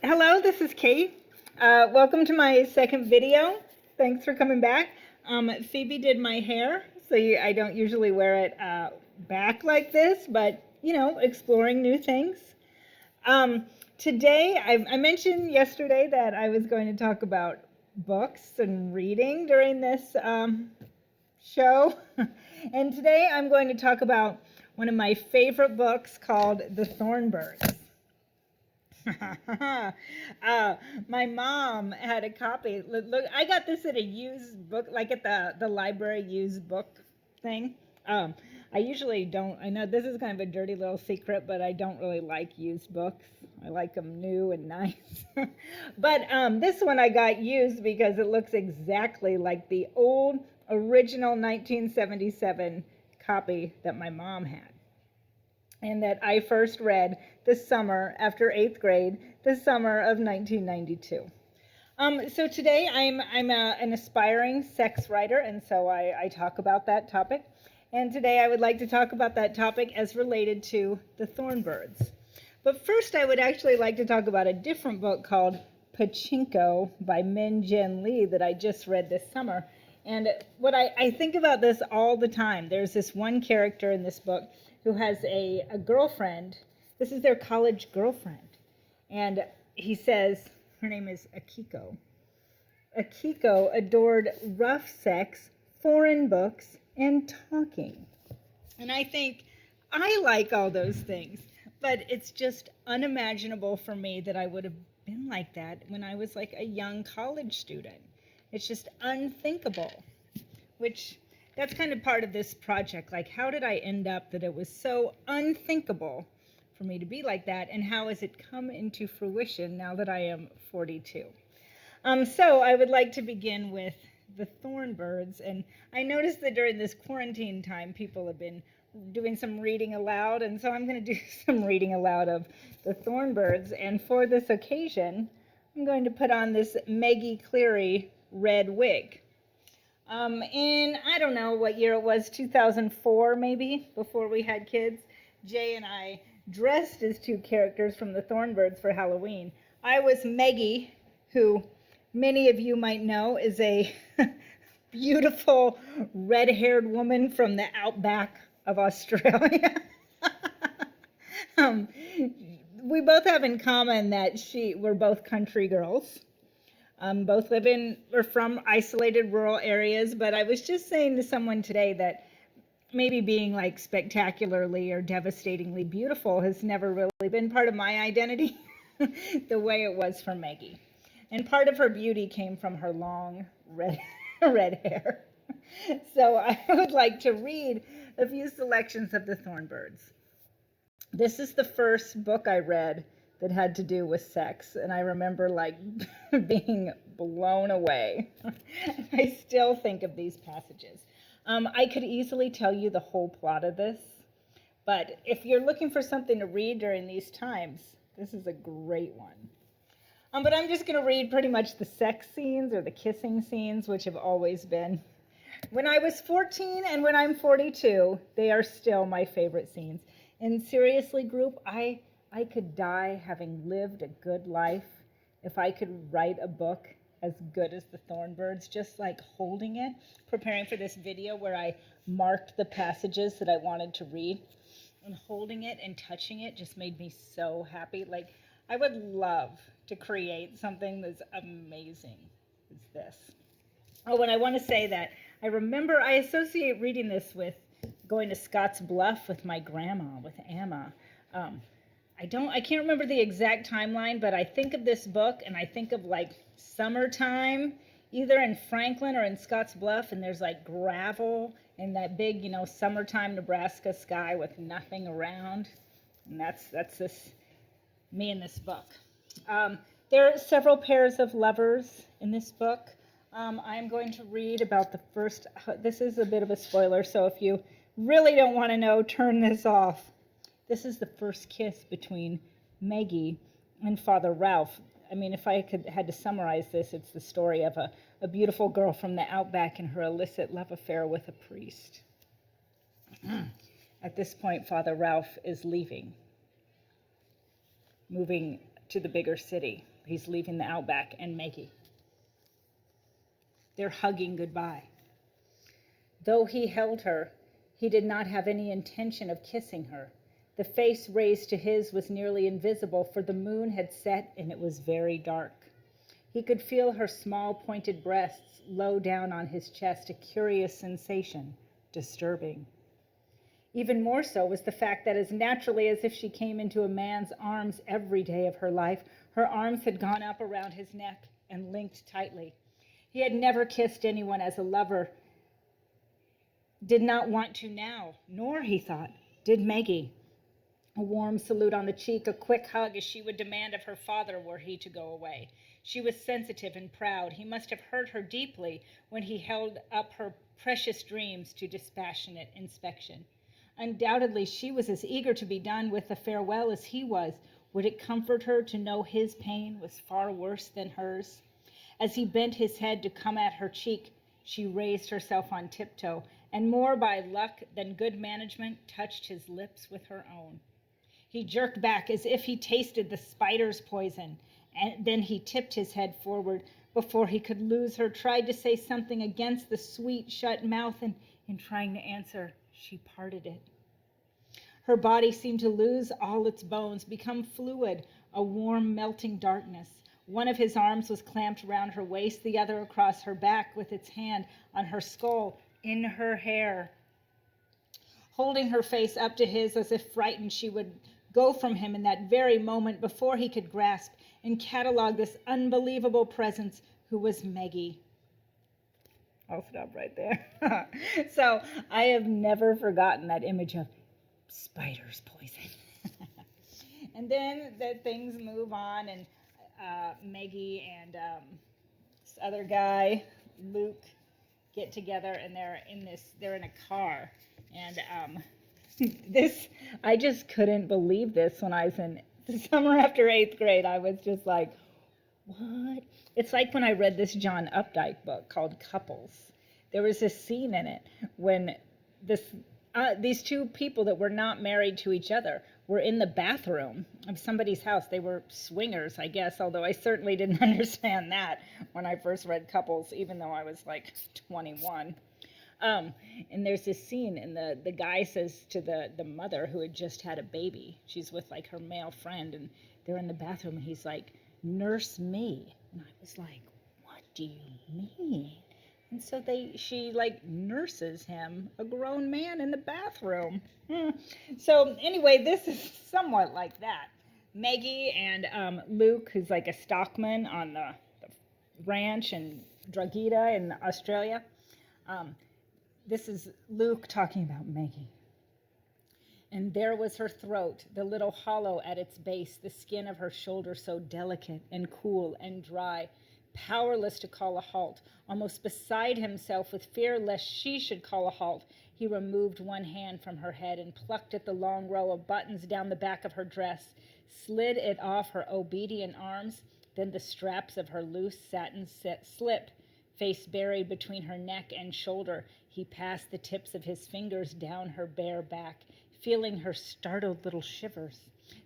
Hello, this is Kate. Welcome to my second video. Thanks for coming back. Phoebe did my hair, so I don't usually wear it back like this, but exploring new things. Today, I mentioned yesterday that I was going to talk about books and reading during this show. And today I'm going to talk about one of my favorite books called The Thorn Birds. My mom had a copy. Look, I got this at a used book, like at the library used book thing. I usually don't. I know this is kind of a dirty little secret, but I don't really like used books. I like them new and nice. But this one I got used because it looks exactly like the old original 1977 copy that my mom had, and that I first read this summer after 8th grade, the summer of 1992. So today I'm an aspiring sex writer, and so I talk about that topic. And today I would like to talk about that topic as related to the Thorn Birds. But first I would actually like to talk about a different book called Pachinko by Min Jin Lee that I just read this summer. And what I think about this all the time. There's this one character in this book who has a girlfriend. This is their college girlfriend. And he says, her name is Akiko. Akiko adored rough sex, foreign books, and talking. And I think I like all those things, but it's just unimaginable for me that I would have been like that when I was like a young college student. It's just unthinkable, which that's kind of part of this project. Like, how did I end up that it was so unthinkable for me to be like that, and how has it come into fruition now that I am 42? So I would like to begin with the Thorn Birds, and I noticed that during this quarantine time, people have been doing some reading aloud, and so I'm going to do some reading aloud of the Thorn Birds, and for this occasion, I'm going to put on this Maggie Cleary red wig. In, I don't know what year it was, 2004 maybe, before we had kids, Jay and I dressed as two characters from the Thorn Birds for Halloween. I was Maggie, who many of you might know is a beautiful red-haired woman from the outback of Australia. We both have in common that we're both country girls. Both we're from isolated rural areas, but I was just saying to someone today that maybe being like spectacularly or devastatingly beautiful has never really been part of my identity the way it was for Maggie. And part of her beauty came from her long red hair. So I would like to read a few selections of the Thorn Birds. This is the first book I read that had to do with sex, and I remember like being blown away. I still think of these passages. I could easily tell you the whole plot of this, but if you're looking for something to read during these times, this is a great one. But I'm just going to read pretty much the sex scenes or the kissing scenes, which have always been. When I was 14 and when I'm 42, they are still my favorite scenes. And seriously, group, I could die having lived a good life if I could write a book as good as the Thorn Birds, just like holding it, preparing for this video where I marked the passages that I wanted to read, and holding it and touching it just made me so happy. Like, I would love to create something that's amazing as this. Oh, and I want to say that I associate reading this with going to Scotts Bluff with my grandma, with Emma. I can't remember the exact timeline, but I think of this book and I think of like summertime, either in Franklin or in Scotts Bluff, and there's like gravel and that big, summertime Nebraska sky with nothing around. And that's me in this book. There are several pairs of lovers in this book. I'm going to read about the first, this is a bit of a spoiler, so if you really don't want to know, turn this off. This is the first kiss between Maggie and Father Ralph. I mean, if I had to summarize this, it's the story of a beautiful girl from the outback and her illicit love affair with a priest. At this point, Father Ralph is leaving, moving to the bigger city. He's leaving the outback and Maggie. They're hugging goodbye. Though he held her, he did not have any intention of kissing her. The face raised to his was nearly invisible, for the moon had set and it was very dark. He could feel her small pointed breasts low down on his chest, a curious sensation, disturbing. Even more so was the fact that as naturally as if she came into a man's arms every day of her life, her arms had gone up around his neck and linked tightly. He had never kissed anyone as a lover, did not want to now, nor, he thought, did Maggie. A warm salute on the cheek, a quick hug as she would demand of her father were he to go away. She was sensitive and proud. He must have hurt her deeply when he held up her precious dreams to dispassionate inspection. Undoubtedly, she was as eager to be done with the farewell as he was. Would it comfort her to know his pain was far worse than hers? As he bent his head to come at her cheek, she raised herself on tiptoe, and more by luck than good management, touched his lips with her own. He jerked back as if he tasted the spider's poison, and then he tipped his head forward before he could lose her, tried to say something against the sweet shut mouth, and in trying to answer, she parted it. Her body seemed to lose all its bones, become fluid, a warm, melting darkness. One of his arms was clamped around her waist, the other across her back, with its hand on her skull, in her hair. Holding her face up to his as if frightened she would go from him in that very moment before he could grasp and catalog this unbelievable presence who was Maggie. I'll stop right there. So I have never forgotten that image of spider's poison. And then the things move on, and Maggie and this other guy, Luke, get together, and they're in a car. And I just couldn't believe this when I was in the summer after 8th grade. I was just like, what? It's like when I read this John Updike book called Couples. There was this scene in it when these two people that were not married to each other were in the bathroom of somebody's house. They were swingers, I guess, although I certainly didn't understand that when I first read Couples, even though I was like 21. And there's this scene, and the guy says to the mother who had just had a baby, she's with like her male friend, and they're in the bathroom, and he's like, "Nurse me." And I was like, what do you mean? And so she like nurses him, a grown man in the bathroom. So anyway, this is somewhat like that. Maggie and Luke, who's like a stockman on the ranch in Drogheda in Australia. This is Luke talking about Maggie. And there was her throat, the little hollow at its base, the skin of her shoulder so delicate and cool and dry, powerless to call a halt, almost beside himself with fear lest she should call a halt. He removed one hand from her head and plucked at the long row of buttons down the back of her dress, slid it off her obedient arms, then the straps of her loose satin slip, face buried between her neck and shoulder. He passed the tips of his fingers down her bare back, feeling her startled little shivers,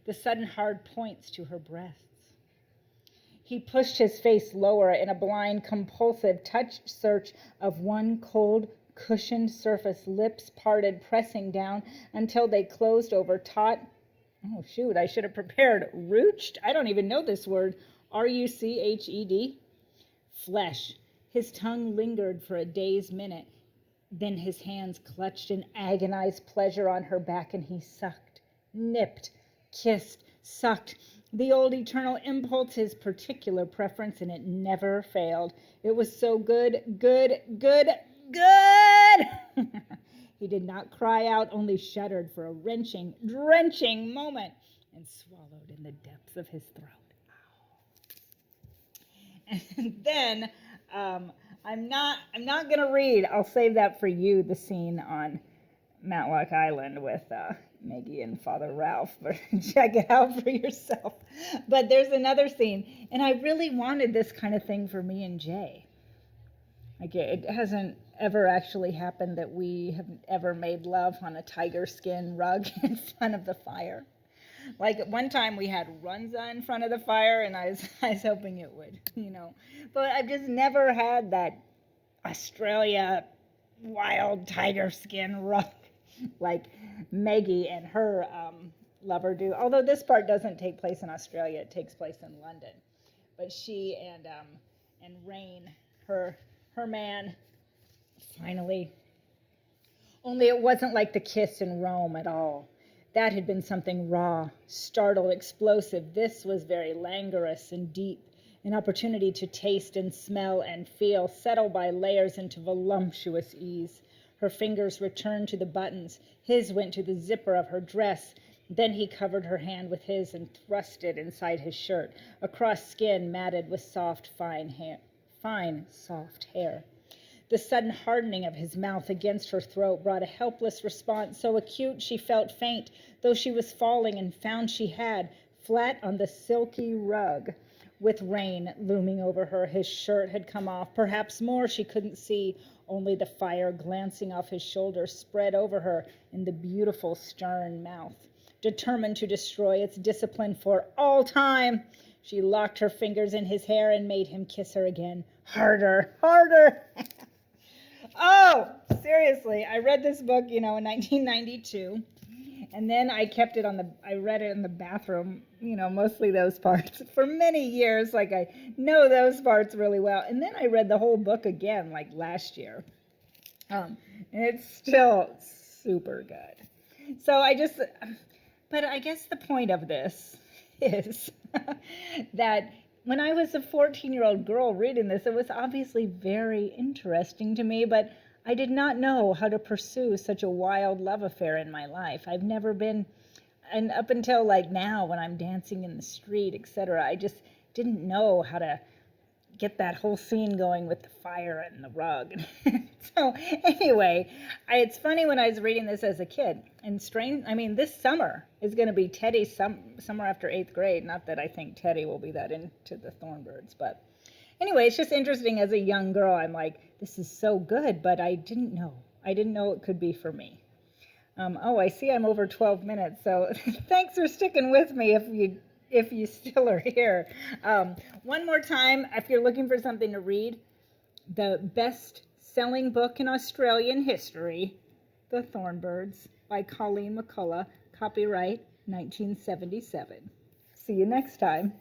the sudden hard points to her breasts. He pushed his face lower in a blind, compulsive touch search of one cold, cushioned surface, lips parted, pressing down until they closed over taut, oh shoot, I should have prepared, ruched? I don't even know this word, R-U-C-H-E-D, flesh. His tongue lingered for a dazed minute. Then his hands clutched in agonized pleasure on her back, and he sucked, nipped, kissed, sucked. The old eternal impulse, his particular preference, and it never failed. It was so good, good, good, good! He did not cry out, only shuddered for a wrenching, drenching moment, and swallowed in the depths of his throat. And then, I'm not going to read, I'll save that for you, the scene on Matlock Island with Maggie and Father Ralph, but check it out for yourself. But there's another scene, and I really wanted this kind of thing for me and Jay. Like, it hasn't ever actually happened that we have ever made love on a tiger skin rug in front of the fire. Like one time we had runza in front of the fire, and I was hoping it would, But I've just never had that Australia wild tiger skin rug like Maggie and her lover do. Although this part doesn't take place in Australia, it takes place in London. But she and Rain, her man, finally. Only it wasn't like the kiss in Rome at all. That had been something raw, startled, explosive. This was very languorous and deep, an opportunity to taste and smell and feel, settle by layers into voluptuous ease. Her fingers returned to the buttons. His went to the zipper of her dress. Then he covered her hand with his and thrust it inside his shirt, across skin matted with soft, soft hair. The sudden hardening of his mouth against her throat brought a helpless response, so acute she felt faint, though she was falling, and found she had, flat on the silky rug, with Rain looming over her. His shirt had come off. Perhaps more she couldn't see, only the fire glancing off his shoulder spread over her in the beautiful stern mouth. Determined to destroy its discipline for all time, she locked her fingers in his hair and made him kiss her again. Harder, harder. Oh, seriously, I read this book, in 1992, and then I read it in the bathroom, mostly those parts, for many years, like I know those parts really well, and then I read the whole book again, like last year, and it's still super good. But I guess the point of this is that when I was a 14-year-old girl reading this, it was obviously very interesting to me, but I did not know how to pursue such a wild love affair in my life. I've never been, and up until like now when I'm dancing in the street, etc., I just didn't know how to get that whole scene going with the fire and the rug. So anyway, it's funny when I was reading this as a kid, and this summer is going to be Teddy's summer after 8th grade. Not that I think Teddy will be that into the Thorn Birds, but anyway, it's just interesting as a young girl. I'm like, this is so good, but I didn't know it could be for me. I see I'm over 12 minutes, so thanks for sticking with me if you still are here. One more time, if you're looking for something to read, the best-selling book in Australian history, The Thorn Birds by Colleen McCullough, copyright 1977. See you next time.